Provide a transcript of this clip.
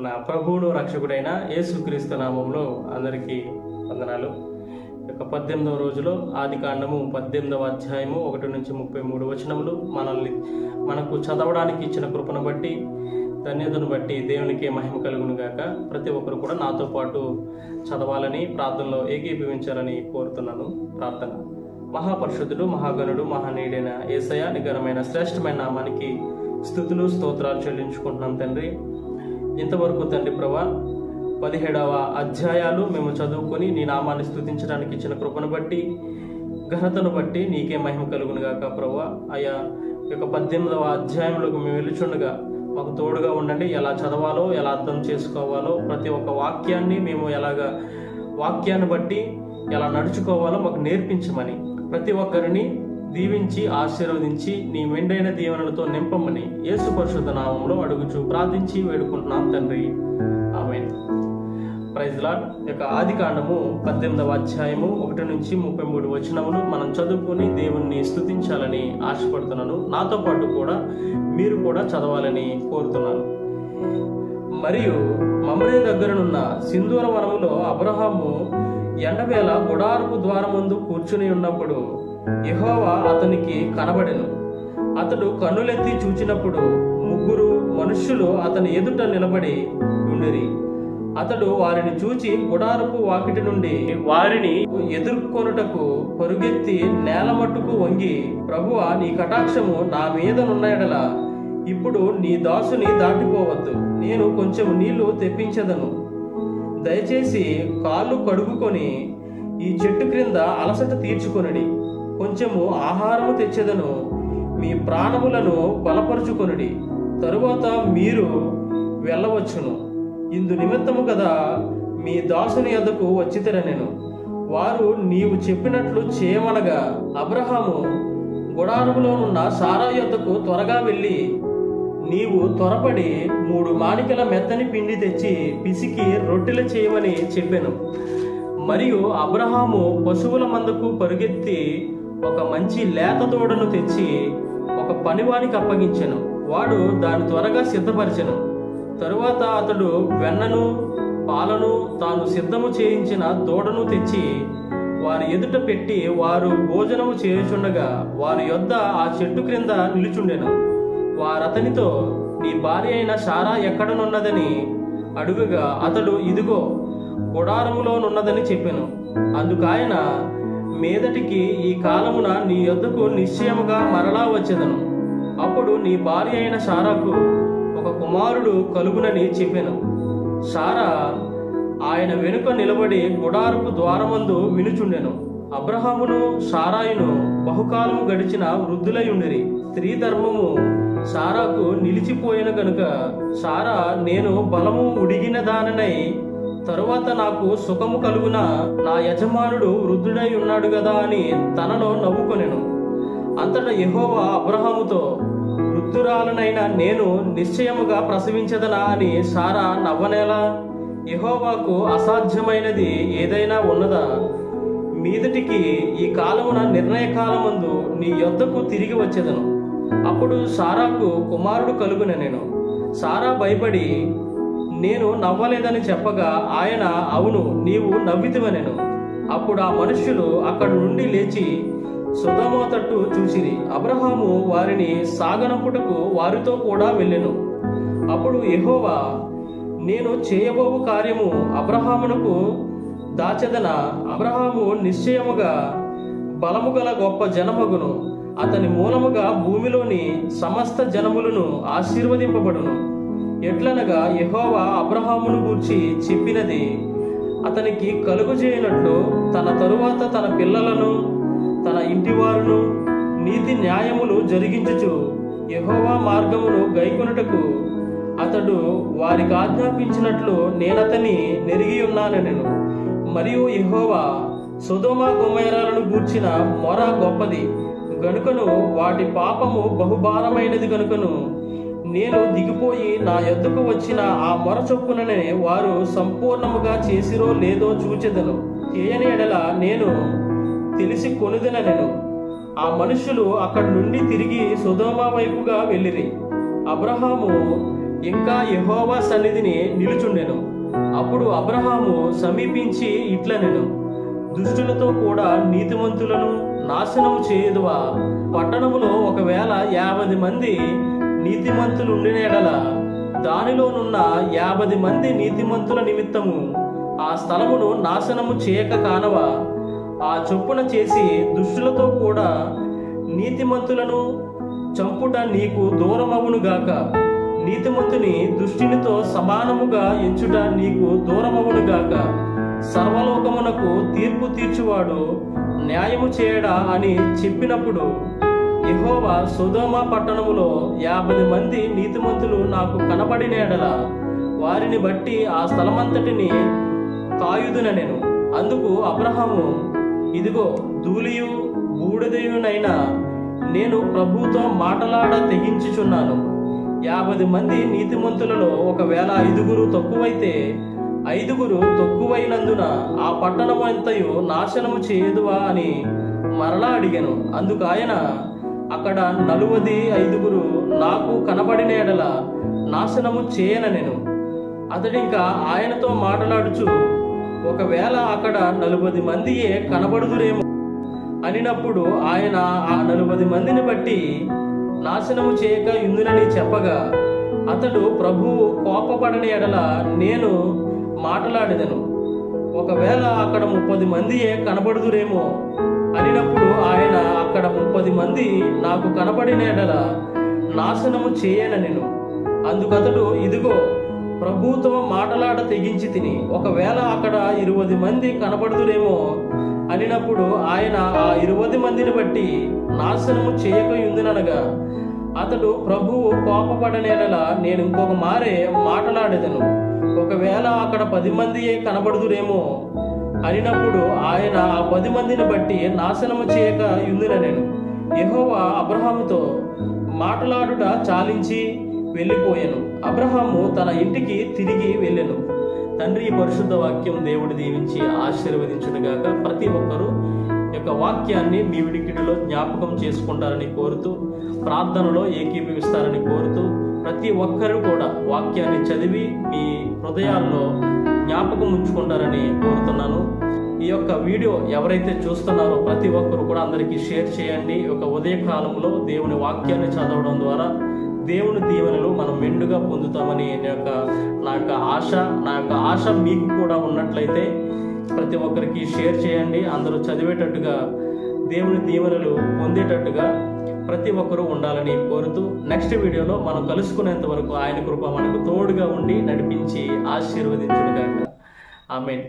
నా ప్రభువును రక్షకుడైన యేసుక్రీస్తు నామములో అందరికీ వందనాలు. 18వ రోజులో ఆదికాండము 18వ అధ్యాయము 1 నుంచి 33 వచనములు మనకు చదవడానికి ఇచ్చిన కృపను బట్టి, ధన్యతను బట్టి దేవునికి మహిమ కలుగును గాక. ప్రతి ఒక్కరు కూడా నాతో పాటు చదవాలని, ప్రార్థనలో ఏకీభవించాలని కోరుతున్నాను. ప్రార్థన. మహాపరిశుద్ధుడు, మహాగణుడు, మహానీయుడైన యేసయ్య నిఘనమైన శ్రేష్టమైన నామానికి స్తుతులు స్తోత్రాలు చెల్లించుకుంటున్నాం తండ్రి. ఇంతవరకు తండ్రి ప్రభా 17వ అధ్యాయాలు మేము చదువుకొని నీ నామాన్ని స్తుతించడానికి ఇచ్చిన కృపను బట్టి, ఘనతను బట్టి నీకే మహిమ కలుగును గాక ప్రభా. అయ్యా, 18వ అధ్యాయంలోకి మేము వెలుచుండగా మాకు తోడుగా ఉండండి. ఎలా చదవాలో, ఎలా అర్థం చేసుకోవాలో, ప్రతి ఒక్క వాక్యాన్ని మేము వాక్యాన్ని బట్టి ఎలా నడుచుకోవాలో మాకు నేర్పించమని, ప్రతి ఒక్కరిని దీవించి ఆశీర్వదించి నీ మెండైన దీవెనలతో నింపమని యేసు పరిశుద్ధ నామంలో అడుగుచూ ప్రార్థించి వేడుకుంటున్నాం తండ్రి. ఆమేన్. Praise Lord. ఆదికాండము 18వ అధ్యాయము 1 నుంచి 33 వచనములు మనం చదువుకొని దేవుణ్ణి స్తుతించాలని ఆశపడుతున్నాను. నాతో పాటు కూడా మీరు కూడా చదవాలని కోరుతున్నాను. మరియు మమ్రే దగ్గరనున్న సింధూర వనములో అబ్రహాము ఎండవేళ గుడారపు ద్వారమందు కూర్చుని ఉన్నప్పుడు యెహోవా అతనికి కనబడెను. అతడు కన్నులెత్తి చూచినప్పుడు 3 మనుష్యులు అతని ఎదుట నిలబడి ఉండిరి. అతడు వారిని చూచి గుడారపు వాకిటి నుండి వారిని ఎదుర్కొనుటకు పరుగెత్తి నేల మట్టుకు వంగి, ప్రభువా, నీ కటాక్షము నా మీదనున్న ఎడల ఇప్పుడు నీ దాసుని దాటిపోవద్దు. నేను కొంచెం నీళ్లు తెప్పించదను. దయచేసి కాళ్ళు కడుగుకొని ఈ చెట్టు క్రింద అలసట తీర్చుకొనుడి. కొంచెము ఆహారము తెచ్చెదను. మీ ప్రాణములను బలపరుచుకొనుడి. తరువాత మీరు వెళ్ళవచ్చును. ఇందు నిమిత్తము కదా మీ దాసుని యొద్దకు వచ్చితిరనెను. వారు నీవు చెప్పినట్లు చేయమనగా అబ్రహాము గుడారములోనున్న సారా యొద్దకు త్వరగా వెళ్ళి, నీవు త్వరపడి 3 మాణికల మెత్తని పిండి తెచ్చి పిసికి రొట్టెలు చేయమని చెప్పెను. మరియు అబ్రహాము పశువుల మందకు పరుగెత్తి ఒక మంచి లేత దూడను తెచ్చి ఒక పనివానికి అప్పగించెను. వాడు దాన్ని త్వరగా సిద్ధపరిచెను. తరువాత అతడు వెన్నను పాలను తాను సిద్ధము చేయించిన దూడను తెచ్చి వారి ఎదుట పెట్టి, వారు భోజనము చేయుచుండగా వారి యొద్ద ఆ చెట్టు క్రింద నిలుచుండెను. వారతనితో, నీ భార్య అయిన సారా ఎక్కడనున్నదని అడుగగా అతడు, ఇదిగో గుడారములోనున్నదని చెప్పెను. అందుకాయన, మీదటికి ఈ కాలమున నీ యొద్దకు నిశ్చయముగా మరలా వచ్చెదను. అప్పుడు నీ భార్య అయిన సారాకు ఒక కుమారుడు కలుగునని చెప్పెను. సారా ఆయన వెనుక నిలబడి గుడారపు ద్వారమందు వినుచుండెను. అబ్రహామును సారాయును బహుకాలము గడిచిన వృద్ధులై ఉండిరి. స్త్రీ ధర్మము సారాకు నిలిచిపోయిన గనుక సారా, నేను బలము ఉడిగిన దాననై తరువాత నాకు సుఖము కలుగున, నా యజమానుడు వృద్ధుడై ఉన్నాడు గదా అని తనలో నవ్వుకొనెను. అంతటా యెహోవా అబ్రహాముతో, వృద్ధురాలనైనా నేను నిశ్చయముగా ప్రసవించదనా అని సారా నవ్వనేలా? యెహోవాకు అసాధ్యమైనది ఏదైనా ఉన్నదా? మీదటికి ఈ కాలమున నిర్ణయకాలమందు నీ యొద్దకు తిరిగి వచ్చేదను. అప్పుడు సారాకు కుమారుడు కలుగునెను. సారా భయపడి, నేను నవ్వలేదని చెప్పగా ఆయన, అవును, నీవు నవ్వితివనెను. అప్పుడు ఆ మనుష్యులు అక్కడి నుండి లేచి సొదొమ తట్టు చూసిరి. అబ్రహాము వారిని సాగనంపుటకు వారితో కూడా వెళ్ళెను. అప్పుడు యెహోవా, నేను చేయబోవు కార్యము అబ్రహామునకు దాచెదన. అబ్రహాము నిశ్చయముగా బలము గల గొప్ప జనమగును. అతని మూలముగా భూమిలోని సమస్త జనములను ఆశీర్వదింపబడును. ఎట్లనగా యెహోవా అబ్రహామును గూర్చి చెప్పినది అతనికి కలుగజేయనట్లు తన తరువాత తన పిల్లలను, తన ఇంటివారును నీతి న్యాయములు జరిగించుచు యెహోవా మార్గమును గైకొనుటకు అతడు వారికి ఆజ్ఞాపించినట్లు నేనతని నెరిగి ఉన్నానెను. మరియు యెహోవా సొదొమ గొమొర్రాలను గూర్చిన మొర గొప్పది గనుకను, వాటి పాపము బహుభారమైనది గనుకను, నేను దిగిపోయి నా యొద్దకు వచ్చిన ఆ మొర చొప్పుననే వారు సంపూర్ణముగా చేసిరో లేదో చూచెదను. చేయని ఎడల నేను తెలిసి కొనుదనెను. ఆ మనుషులు అక్కడి నుండి తిరిగి సొదొమ వైపుగా వెళ్ళిరి. అబ్రహాము ఇంకా యెహోవా సన్నిధిని నిలుచుండెను. అప్పుడు అబ్రహాము సమీపించి ఇట్లనెను, దుష్టులతో కూడా నీతిమంతులను నాశనము చేయుదువా? పట్టణములో ఒకవేళ 50 మంది నీతిమంతులు ఉండిన యెడల దానిలోనున్న 50 మంది నీతిమంతుల నిమిత్తము ఆ స్థలమును నాశనము చేయక కానవా? ఆ చొప్పున చేసి దుష్టులతో కూడా నీతిమంతులను చంపుట నీకు దూరమవునుగాక. నీతిమంతుని దుష్టునితో సమానముగా ఎంచుట నీకు దూరమవునుగాక. సర్వలోకమునకు తీర్పు తీర్చువాడు న్యాయము చేయడా అని చెప్పినప్పుడు యెహోవా సొదొమ పట్టణములో 50 మంది నీతిమంతులు నాకు కనబడిన యెడల వారిని బట్టి ఆ స్థలమంతటిని కాయుదునెను. అందుకు అబ్రహాము, ఇదిగో ధూళియు బూడిదయునైనా నేను ప్రభువుతో మాటలాడ తెగించుచున్నాను. 50 మంది నీతిమంతులలో ఒకవేళ 5 తక్కువైతే 5 తక్కువైనందున ఆ పట్టణమంతయు నాశనము చేయదువా అని మరలా అడిగాను. అందుకు ఆయన, అక్కడ 45 నాకు కనబడిన యెడల నాశనము చేయనెను. అతడింకా ఆయనతో మాట్లాడుచు, ఒకవేళ అక్కడ 40 మందియే కనబడుదురేమో అనినప్పుడు ఆయన ఆ 40 మందిని బట్టి నాశనము చేయక ఇందునని చెప్పగా, అతడు ప్రభువు కోపపడని యెడల నేను మాట్లాడెదను. ఒకవేళ అక్కడ 30 మందియే కనబడుదురేమో అనినప్పుడు ఆయన అక్కడ 30 మంది నాకు కనబడిన యెడల నాశనము చేయనెను. అందుకతడు, ఇదిగో ప్రభువుతో మాటలాడ తెగించి తిని, ఒకవేళ అక్కడ 20 మంది కనబడుదురేమో అనినప్పుడు ఆయన ఆ 20 మందిని బట్టి నాశనము చేయక యుందుననగా, అతడు ప్రభువు కోపపడని యెడల నేను ఇంకొక మారే మాటలాడేదను. ఒకవేళ అక్కడ 10 మందియే కనబడుదురేమో అనినప్పుడు ఆయన ఆ 10 మందిని బట్టి నాశనము చేయక యుందునెను. యెహోవా అబ్రహాముతో మాటలాడుట చాలించి వెళ్ళిపోయాను. అబ్రహాము తన ఇంటికి తిరిగి వెళ్ళెను. తండ్రి, పరిశుద్ధ వాక్యం దేవుడు దీవించి ఆశీర్వదించునుగాక. ప్రతి ఒక్కరూ యొక్క వాక్యాన్ని మీ వినికిడిలో జ్ఞాపకం చేసుకుంటారని కోరుతూ, ప్రార్థనలో ఏకీభవిస్తారని కోరుతూ, ప్రతి ఒక్కరూ కూడా వాక్యాన్ని చదివి మీ హృదయాల్లో జ్ఞాపకం ఉంచుకుంటారని కోరుతున్నాను. ఈ యొక్క వీడియో ఎవరైతే చూస్తున్నారో ప్రతి ఒక్కరు కూడా అందరికీ షేర్ చేయండి. ఈ యొక్క ఉదయకాలంలో దేవుని వాక్యాన్ని చదవడం ద్వారా దేవుని దీవెనలు మనం మెండుగా పొందుతామని నా యొక్క ఆశ మీకు కూడా ఉన్నట్లయితే ప్రతి ఒక్కరికి షేర్ చేయండి. అందరూ చదివేటట్టుగా దేవుని దీవెనలు పొందేటట్టుగా ప్రతి ఒక్కరూ ఉండాలని కోరుతూ, నెక్స్ట్ వీడియోలో మనం కలుసుకునేంత వరకు ఆయన కృప మనకు తోడుగా ఉండి నడిపించి ఆశీర్వదించునుగాక. ఆమేన్.